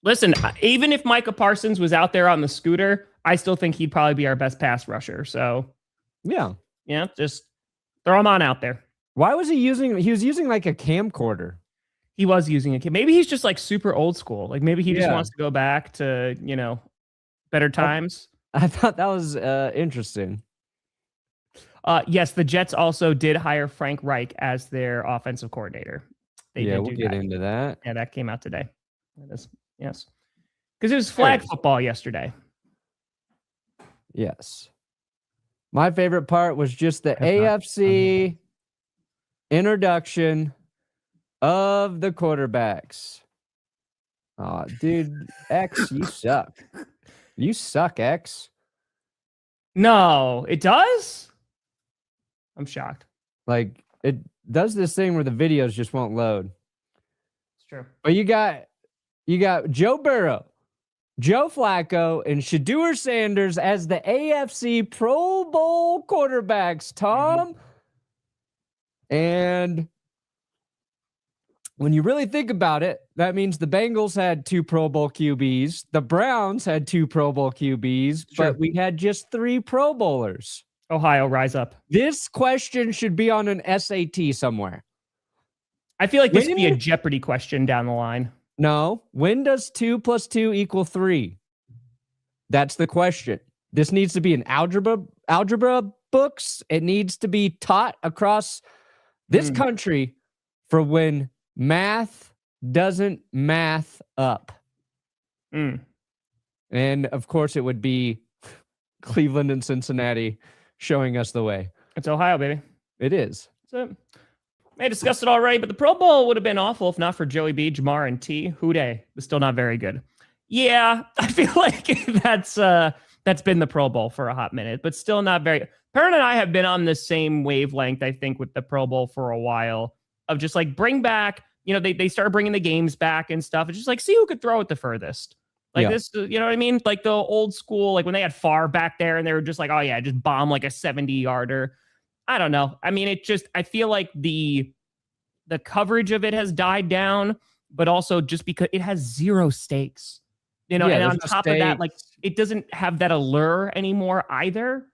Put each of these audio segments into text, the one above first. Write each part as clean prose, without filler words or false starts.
Listen, even if Micah Parsons was out there on the scooter, I still think he'd probably be our best pass rusher. So, yeah, just throw him on out there. Why was he was using like a camcorder. He was using it. Maybe he's just like super old school. Like maybe he just wants to go back to, better times. I thought that was interesting. Yes, the Jets also did hire Frank Reich as their offensive coordinator. We'll get into that. Yeah, that came out today. It is. Yes. Because it was flag football yesterday. Yes. My favorite part was just the AFC introduction of the quarterbacks. Oh, dude, X, you suck. You suck, X. No, it does? I'm shocked. Like, it does this thing where the videos just won't load. It's true. But you got Joe Burrow, Joe Flacco, and Shedeur Sanders as the AFC Pro Bowl quarterbacks, Tom. And when you really think about it, that means the Bengals had 2 Pro Bowl QBs. The Browns had 2 Pro Bowl QBs, but we had just 3 Pro Bowlers. Ohio, rise up. This question should be on an SAT somewhere. I feel like this would be a Jeopardy question down the line. No. When does 2 + 2 = 3? That's the question. This needs to be in algebra books. It needs to be taught across this country for when math doesn't math up. And of course, it would be Cleveland and Cincinnati showing us the way. It's Ohio, baby. It is. That's it. May discussed it already, but the Pro Bowl would have been awful if not for Joey B, Jamar, and T. Houday was still not very good. Yeah, I feel like that's been the Pro Bowl for a hot minute, but still not very. Perna and I have been on the same wavelength, I think, with the Pro Bowl for a while of just like bring back, they started bringing the games back and stuff. It's just like, see who could throw it the furthest. Like this, you know what I mean? Like the old school, like when they had Favre back there and they were just like, oh yeah, just bomb like a 70-yarder. I don't know. I mean, I feel like the coverage of it has died down, but also just because it has zero stakes, and on top of that, like it doesn't have that allure anymore either.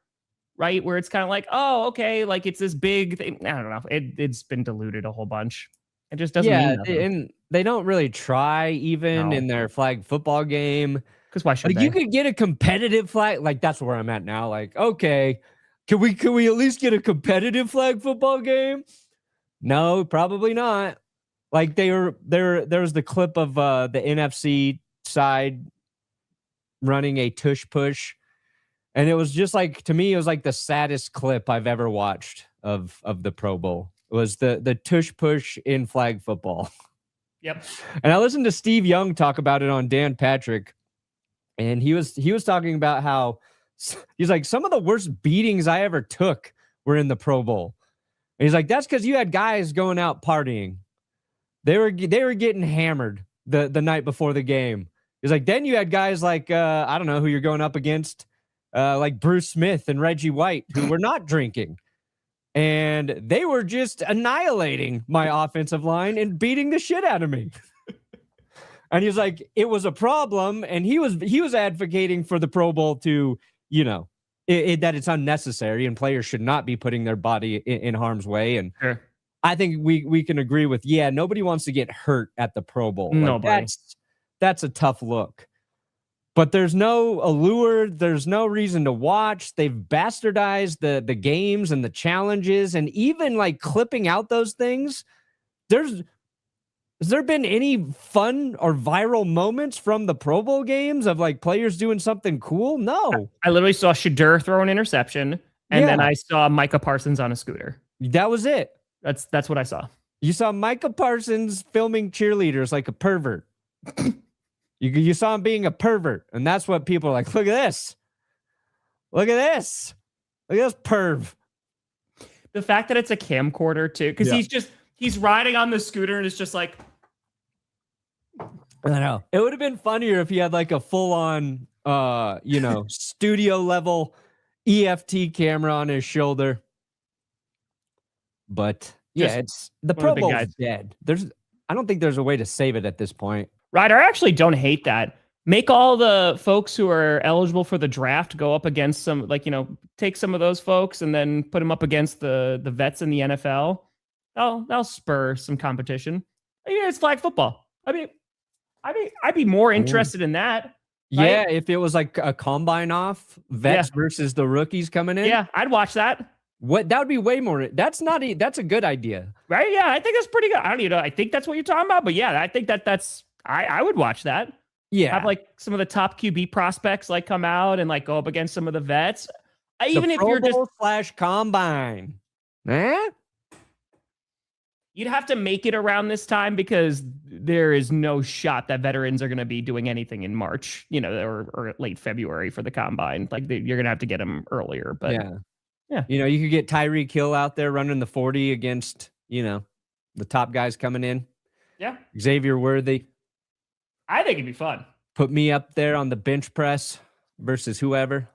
Right. Where it's kind of like, oh, okay. Like it's this big thing. I don't know. It's been diluted a whole bunch. It just doesn't mean nothing. And they don't really try even in their flag football game. Because why should they? You could get a competitive flag. Like that's where I'm at now. Like, okay, can we at least get a competitive flag football game? No, probably not. Like there was the clip of the NFC side running a tush push. And it was just like, to me, it was like the saddest clip I've ever watched of the Pro Bowl. It was the tush push in flag football. Yep. And I listened to Steve Young talk about it on Dan Patrick. And he was talking about how he's like, some of the worst beatings I ever took were in the Pro Bowl. And he's like, that's because you had guys going out partying. They were getting hammered the night before the game. He's like, then you had guys like, I don't know who you're going up against. Like Bruce Smith and Reggie White, who were not drinking. And they were just annihilating my offensive line and beating the shit out of me. And he was like, it was a problem. And he was advocating for the Pro Bowl to, that it's unnecessary and players should not be putting their body in harm's way. And I think we can agree with, nobody wants to get hurt at the Pro Bowl. Nobody. Like, that's a tough look. But there's no allure. There's no reason to watch. They've bastardized the games and the challenges, and even like clipping out those things. Has there been any fun or viral moments from the Pro Bowl games of like players doing something cool? No. I literally saw Shedeur throw an interception, and then I saw Micah Parsons on a scooter. That was it. That's what I saw. You saw Micah Parsons filming cheerleaders like a pervert. You saw him being a pervert, and that's what people are like, look at this. Look at this. Look at this perv. The fact that it's a camcorder, too, because he's riding on the scooter, and it's just like... I don't know. It would have been funnier if he had like a full-on, studio-level EFT camera on his shoulder. But, it's the Pro Bowl's dead. I don't think there's a way to save it at this point. Right. I actually don't hate that. Make all the folks who are eligible for the draft go up against some, like, take some of those folks and then put them up against the vets in the NFL. That'll spur some competition. It's flag football. I'd be more interested in that. Yeah, right? if it was like a combine off, vets versus the rookies coming in. Yeah, I'd watch that. That would be way more. That's a good idea. Right? Yeah, I think that's pretty good. I don't I think that's what you're talking about, but yeah, I think that's I would watch that. Yeah. Have like some of the top QB prospects like come out and like go up against some of the vets. Even if you're just / combine. You'd have to make it around this time because there is no shot that veterans are going to be doing anything in March, or late February for the combine. Like you're going to have to get them earlier. But yeah. You could get Tyreek Hill out there running the 40 against, the top guys coming in. Yeah. Xavier Worthy. I think it'd be fun. Put me up there on the bench press versus whoever.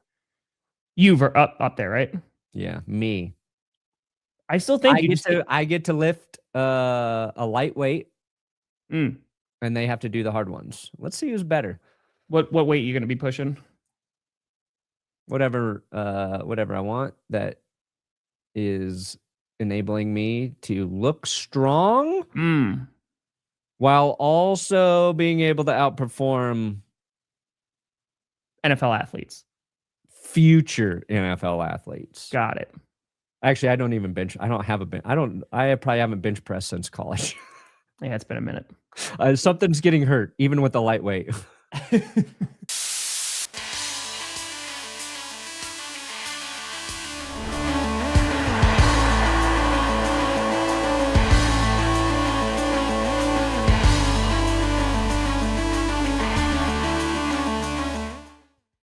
You've up there, right? Yeah, me. I still think I get to lift a lightweight, and they have to do the hard ones. Let's see who's better. What weight are you going to be pushing? Whatever I want that is enabling me to look strong while also being able to outperform NFL athletes. Future NFL athletes. Got it. Actually, I don't even bench. I don't have a bench. I probably haven't bench pressed since college. Yeah, it's been a minute. Something's getting hurt, even with the lightweight.